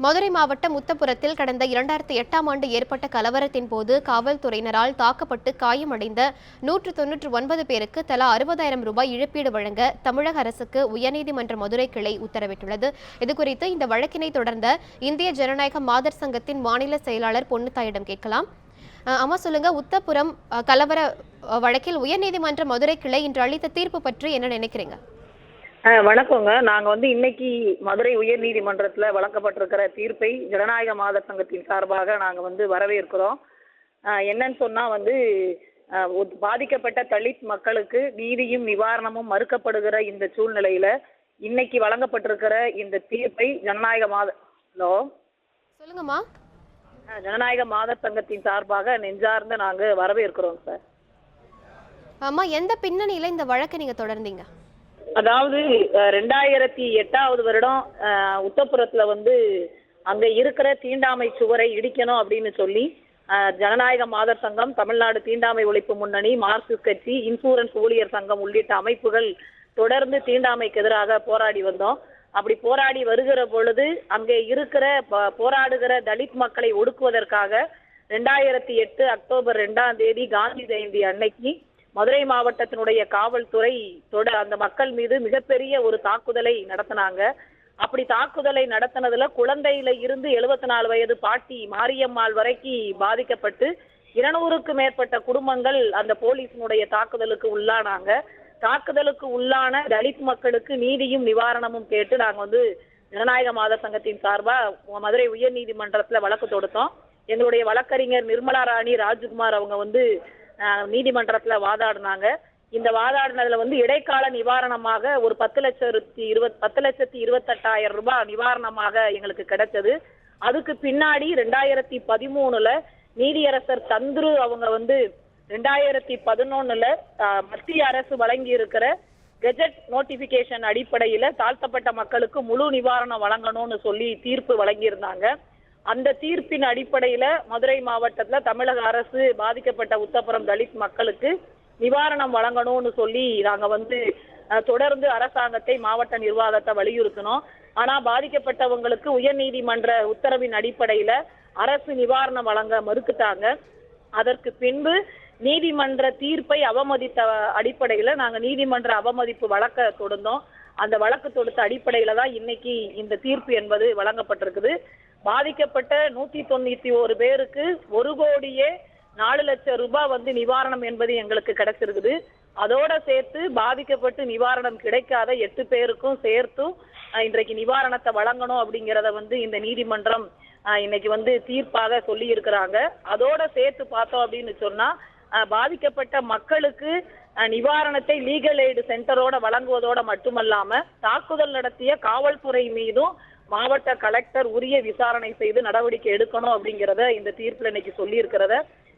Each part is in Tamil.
மதுரை மாவட்டம் முத்தப்புரத்தில் கடந்த 2008ஆம் ஆண்டு ஏற்பட்ட கலவரத்தின் போது காவல்துறையினரால் தாக்கப்பட்டு காயமடைந்த 199 பேருக்கு தலா 60,000 ரூபாய் இழப்பீடு வழங்க தமிழக அரசுக்கு உயர்நீதிமன்ற மதுரை கிளை உத்தரவிட்டுள்ளது. இதுகுறித்து இந்த வழக்கினை தொடர்ந்த இந்திய ஜனநாயக மாதர் சங்கத்தின் மாநில செயலாளர் பொன்னுத்தாயிடம் கேட்கலாம். அம்மா சொல்லுங்க, உத்தப்புரம் கலவர வழக்கில் உயர்நீதிமன்ற மதுரை கிளை இன்று அளித்த தீர்ப்பு பற்றி என்ன நினைக்கிறீங்க? வணக்கங்க. நாங்கள் இன்னைக்கு மதுரை உயர்நீதிமன்றத்தில் வழங்கப்பட்டிருக்கிற தீர்ப்பை ஜனநாயக மாதர் சங்கத்தின் சார்பாக நாங்கள் வரவேற்கிறோம். என்னன்னு சொன்னால் பாதிக்கப்பட்ட தலித் மக்களுக்கு நீதியும் நிவாரணமும் மறுக்கப்படுகிற இந்த சூழ்நிலையில் இன்னைக்கு வழங்கப்பட்டிருக்கிற இந்த தீர்ப்பை சொல்லுங்கம்மா. ஜனநாயக மாதர் சங்கத்தின் சார்பாக நெஞ்சார்ந்து நாங்கள் வரவேற்கிறோம் சார். அம்மா, எந்த பின்னணியில் இந்த வழக்கை நீங்கள் தொடர்ந்தீங்க? அதாவது 2008ஆவது வருடம் உத்தப்புரத்தில் அங்கே இருக்கிற தீண்டாமை சுவரை இடிக்கணும் அப்படின்னு சொல்லி ஜனநாயக மாதர் சங்கம், தமிழ்நாடு தீண்டாமை ஒழிப்பு முன்னணி, மார்க்சிஸ்ட் கட்சி, இன்சூரன்ஸ் ஊழியர் சங்கம் உள்ளிட்ட அமைப்புகள் தொடர்ந்து தீண்டாமைக்கு எதிராக போராடி வந்தோம். அப்படி போராடி வருகிற பொழுது அங்கே இருக்கிற போராடுகிற தலித் மக்களை ஒடுக்குவதற்காக 2008 அக்டோபர் 2ஆம் தேதி காந்தி ஜெயந்தி அன்னைக்கு மதுரை மாவட்டத்தினுடைய காவல்துறை அந்த மக்கள் மீது மிகப்பெரிய ஒரு தாக்குதலை நடத்தினாங்க. அப்படி தாக்குதலை நடத்தினதுல குழந்தையில இருந்து 74 வயது பாட்டி மாரியம்மாள் வரைக்கும் பாதிக்கப்பட்டு 200க்கும் மேற்பட்ட குடும்பங்கள் அந்த போலீஸினுடைய தாக்குதலுக்கு உள்ளானாங்க. தாக்குதலுக்கு உள்ளான தலித் மக்களுக்கு நீதியும் நிவாரணமும் கேட்டு நாங்க ஜனநாயக மாதர் சங்கத்தின் சார்பா மதுரை உயர் நீதிமன்றத்துல வழக்கு தொடுத்தோம். எங்களுடைய வழக்கறிஞர் நிர்மலா ராணி ராஜ்குமார் அவங்க நீதிமன்றத்துல வாதாடினாங்க. இந்த வாதாடினதுல இடைக்கால நிவாரணமாக ஒரு 10,28,000 ரூபாய் நிவாரணமாக எங்களுக்கு கிடைச்சது. அதுக்கு பின்னாடி 2013ல நீதியரசர் சந்துரு அவங்க 2011ல மத்திய அரசு வழங்கி இருக்கிற கெஜெட் நோட்டிபிகேஷன் அடிப்படையில தாழ்த்தப்பட்ட மக்களுக்கு முழு நிவாரணம் வழங்கணும்னு சொல்லி தீர்ப்பு வழங்கியிருந்தாங்க. அந்த தீர்ப்பின் அடிப்படையில மதுரை மாவட்டத்துல தமிழக அரசு பாதிக்கப்பட்ட உத்தப்புரம் தலித் மக்களுக்கு நிவாரணம் வழங்கணும்னு சொல்லி நாங்க தொடர்ந்து அரசாங்கத்தை, மாவட்ட நிர்வாகத்தை வலியுறுத்தினோம். ஆனா பாதிக்கப்பட்டவங்களுக்கு உயர்நீதிமன்ற உத்தரவின் அடிப்படையில அரசு நிவாரணம் வழங்க மறுத்துட்டாங்க. அதற்கு பின்பு நீதிமன்ற தீர்ப்பை அவமதித்த அடிப்படையில நாங்க நீதிமன்ற அவமதிப்பு வழக்க தொடுத்தோம். அந்த வழக்கு தொடுத்த அடிப்படையில தான் இன்னைக்கு இந்த தீர்ப்பு என்பது வழங்கப்பட்டிருக்குது. பாதிக்கப்பட்ட 191 பேருக்கு 1,04,00,000 ரூபாய் நிவாரணம் என்பது எங்களுக்கு கிடைச்சிருக்குது. அதோட சேர்த்து பாதிக்கப்பட்டு நிவாரணம் கிடைக்காத 8 பேருக்கும் சேர்த்தும் இன்றைக்கு நிவாரணத்தை வழங்கணும் அப்படிங்கிறத இந்த நீதிமன்றம் இன்னைக்கு தீர்ப்பாக சொல்லி இருக்கிறாங்க. அதோட சேர்த்து பார்த்தோம் அப்படின்னு சொன்னா பாதிக்கப்பட்ட மக்களுக்கு நிவாரணத்தை லீகல் எய்டு சென்டரோட வழங்குவதோட மட்டுமல்லாம தாக்குதல் நடத்திய காவல்துறை மீதும் மாவட்ட கலெக்டர் உரிய விசாரணை செய்து நடவடிக்கை எடுக்கணும் அப்படிங்கிறத இந்த தீர்ப்புல இன்னைக்கு சொல்லி இருக்கிறத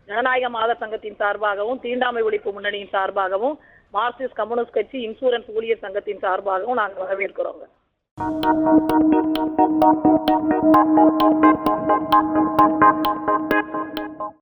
ஜனநாயக மாதர் சங்கத்தின் சார்பாகவும், தீண்டாமை ஒழிப்பு முன்னணியின் சார்பாகவும், மார்க்சிஸ்ட் கம்யூனிஸ்ட் கட்சி, இன்சூரன்ஸ் ஊழியர் சங்கத்தின் சார்பாகவும் நாங்கள் வரவேற்கிறோங்க.